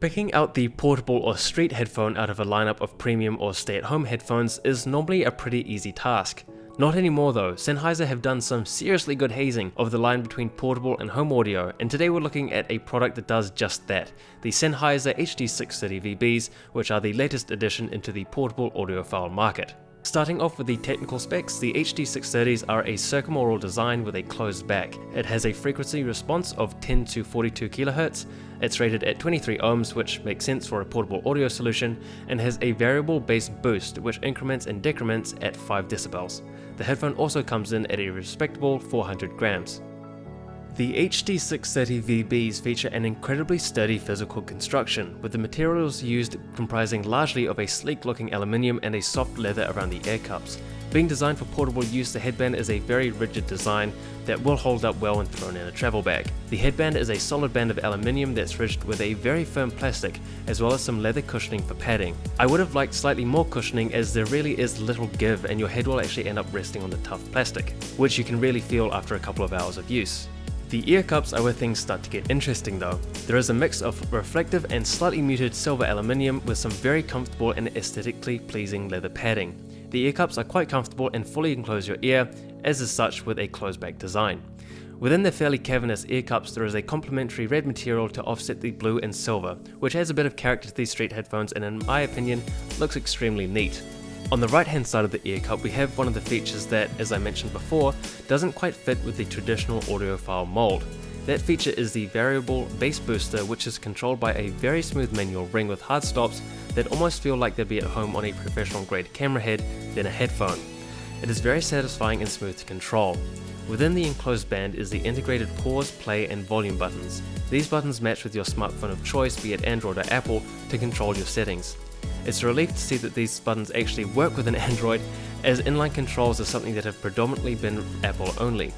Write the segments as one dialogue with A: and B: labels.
A: Picking out the portable or street headphone out of a lineup of premium or stay-at-home headphones is normally a pretty easy task. Not anymore though. Sennheiser have done some seriously good hazing of the line between portable and home audio, and today we're looking at a product that does just that, the Sennheiser HD630 VBs, which are the latest addition into the portable audiophile market. Starting off with the technical specs, the HD630s are a circumaural design with a closed back. It has a frequency response of 10 to 42 kHz, it's rated at 23 ohms, which makes sense for a portable audio solution, and has a variable bass boost which increments and decrements at 5 decibels. The headphone also comes in at a respectable 400 grams. The HD630 VBs feature an incredibly sturdy physical construction, with the materials used comprising largely of a sleek-looking aluminium and a soft leather around the ear cups. Being designed for portable use, the headband is a very rigid design that will hold up well when thrown in a travel bag. The headband is a solid band of aluminium that's ridged with a very firm plastic, as well as some leather cushioning for padding. I would have liked slightly more cushioning, as there really is little give and your head will actually end up resting on the tough plastic, which you can really feel after a couple of hours of use. The ear cups are where things start to get interesting though. There is a mix of reflective and slightly muted silver aluminium with some very comfortable and aesthetically pleasing leather padding. The ear cups are quite comfortable and fully enclose your ear, as is such with a closed back design. Within the fairly cavernous ear cups there is a complementary red material to offset the blue and silver, which adds a bit of character to these street headphones and in my opinion looks extremely neat. On the right hand side of the ear cup we have one of the features that, as I mentioned before, doesn't quite fit with the traditional audiophile mold. That feature is the variable bass booster, which is controlled by a very smooth manual ring with hard stops that almost feel like they'd be at home on a professional grade camera head than a headphone. It is very satisfying and smooth to control. Within the enclosed band is the integrated pause, play and volume buttons. These buttons match with your smartphone of choice, be it Android or Apple, to control your settings. It's a relief to see that these buttons actually work with an Android, as inline controls are something that have predominantly been Apple only.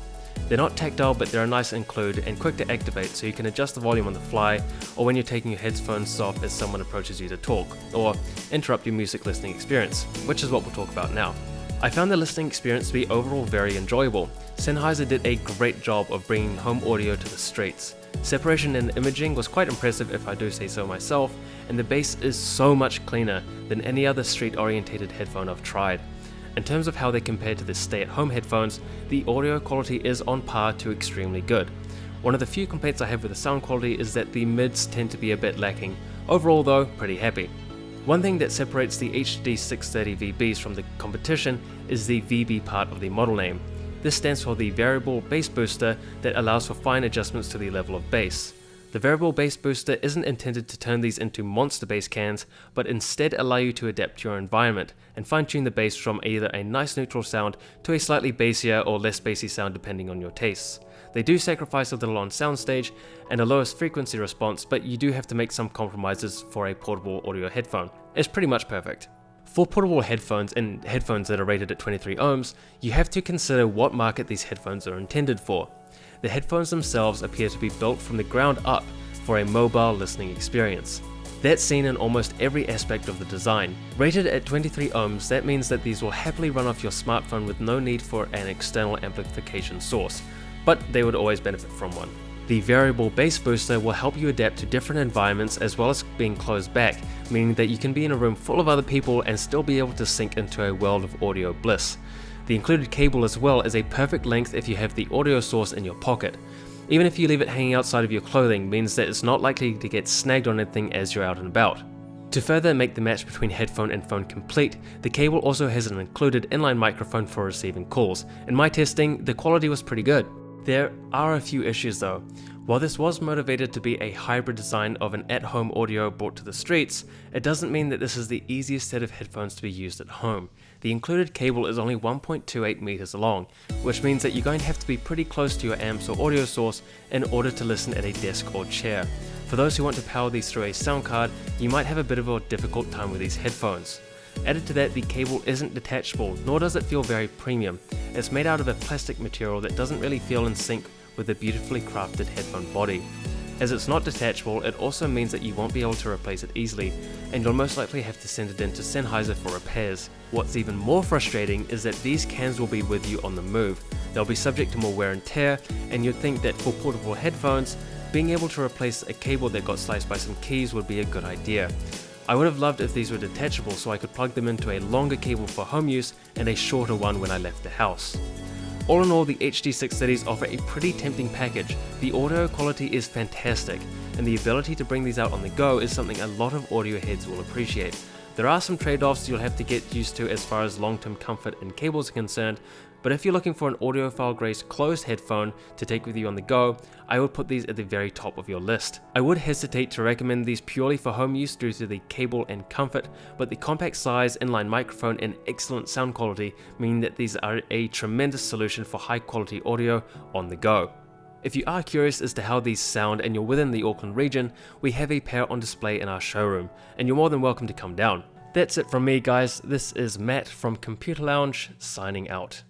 A: They're not tactile, but they're a nice include and quick to activate, so you can adjust the volume on the fly or when you're taking your headphones off as someone approaches you to talk, or interrupt your music listening experience, which is what we'll talk about now. I found the listening experience to be overall very enjoyable. Sennheiser did a great job of bringing home audio to the streets. Separation and imaging was quite impressive if I do say so myself, and the bass is so much cleaner than any other street-orientated headphone I've tried. In terms of how they compare to the stay-at-home headphones, the audio quality is on par to extremely good. One of the few complaints I have with the sound quality is that the mids tend to be a bit lacking. Overall though, pretty happy. One thing that separates the HD630 VBs from the competition is the VB part of the model name. This stands for the variable bass booster that allows for fine adjustments to the level of bass. The variable bass booster isn't intended to turn these into monster bass cans, but instead allow you to adapt to your environment and fine-tune the bass from either a nice neutral sound to a slightly bassier or less bassy sound depending on your tastes. They do sacrifice a little on soundstage and a lowest frequency response, but you do have to make some compromises for a portable audio headphone. It's pretty much perfect. For portable headphones and headphones that are rated at 23 ohms, you have to consider what market these headphones are intended for. The headphones themselves appear to be built from the ground up for a mobile listening experience. That's seen in almost every aspect of the design. Rated at 23 ohms, that means that these will happily run off your smartphone with no need for an external amplification source, but they would always benefit from one. The variable bass booster will help you adapt to different environments as well as being closed back, meaning that you can be in a room full of other people and still be able to sink into a world of audio bliss. The included cable as well is a perfect length if you have the audio source in your pocket. Even if you leave it hanging outside of your clothing, means that it's not likely to get snagged on anything as you're out and about. To further make the match between headphone and phone complete, the cable also has an included inline microphone for receiving calls. In my testing, the quality was pretty good. There are a few issues though. While this was motivated to be a hybrid design of an at-home audio brought to the streets, it doesn't mean that this is the easiest set of headphones to be used at home. The included cable is only 1.28 meters long, which means that you're going to have to be pretty close to your amps or audio source in order to listen at a desk or chair. For those who want to power these through a sound card, you might have a bit of a difficult time with these headphones. Added to that, the cable isn't detachable, nor does it feel very premium. It's made out of a plastic material that doesn't really feel in sync with the beautifully crafted headphone body. As it's not detachable, it also means that you won't be able to replace it easily, and you'll most likely have to send it in to Sennheiser for repairs. What's even more frustrating is that these cans will be with you on the move. They'll be subject to more wear and tear, and you'd think that for portable headphones, being able to replace a cable that got sliced by some keys would be a good idea. I would have loved if these were detachable so I could plug them into a longer cable for home use and a shorter one when I left the house. All in all, the HD6 series offer a pretty tempting package. The audio quality is fantastic, and the ability to bring these out on the go is something a lot of audio heads will appreciate. There are some trade-offs you'll have to get used to as far as long-term comfort and cables are concerned, but if you're looking for an audiophile grade closed headphone to take with you on the go, I would put these at the very top of your list. I would hesitate to recommend these purely for home use due to the cable and comfort, but the compact size, inline microphone and excellent sound quality mean that these are a tremendous solution for high quality audio on the go. If you are curious as to how these sound and you're within the Auckland region, we have a pair on display in our showroom, and you're more than welcome to come down. That's it from me guys, this is Matt from Computer Lounge signing out.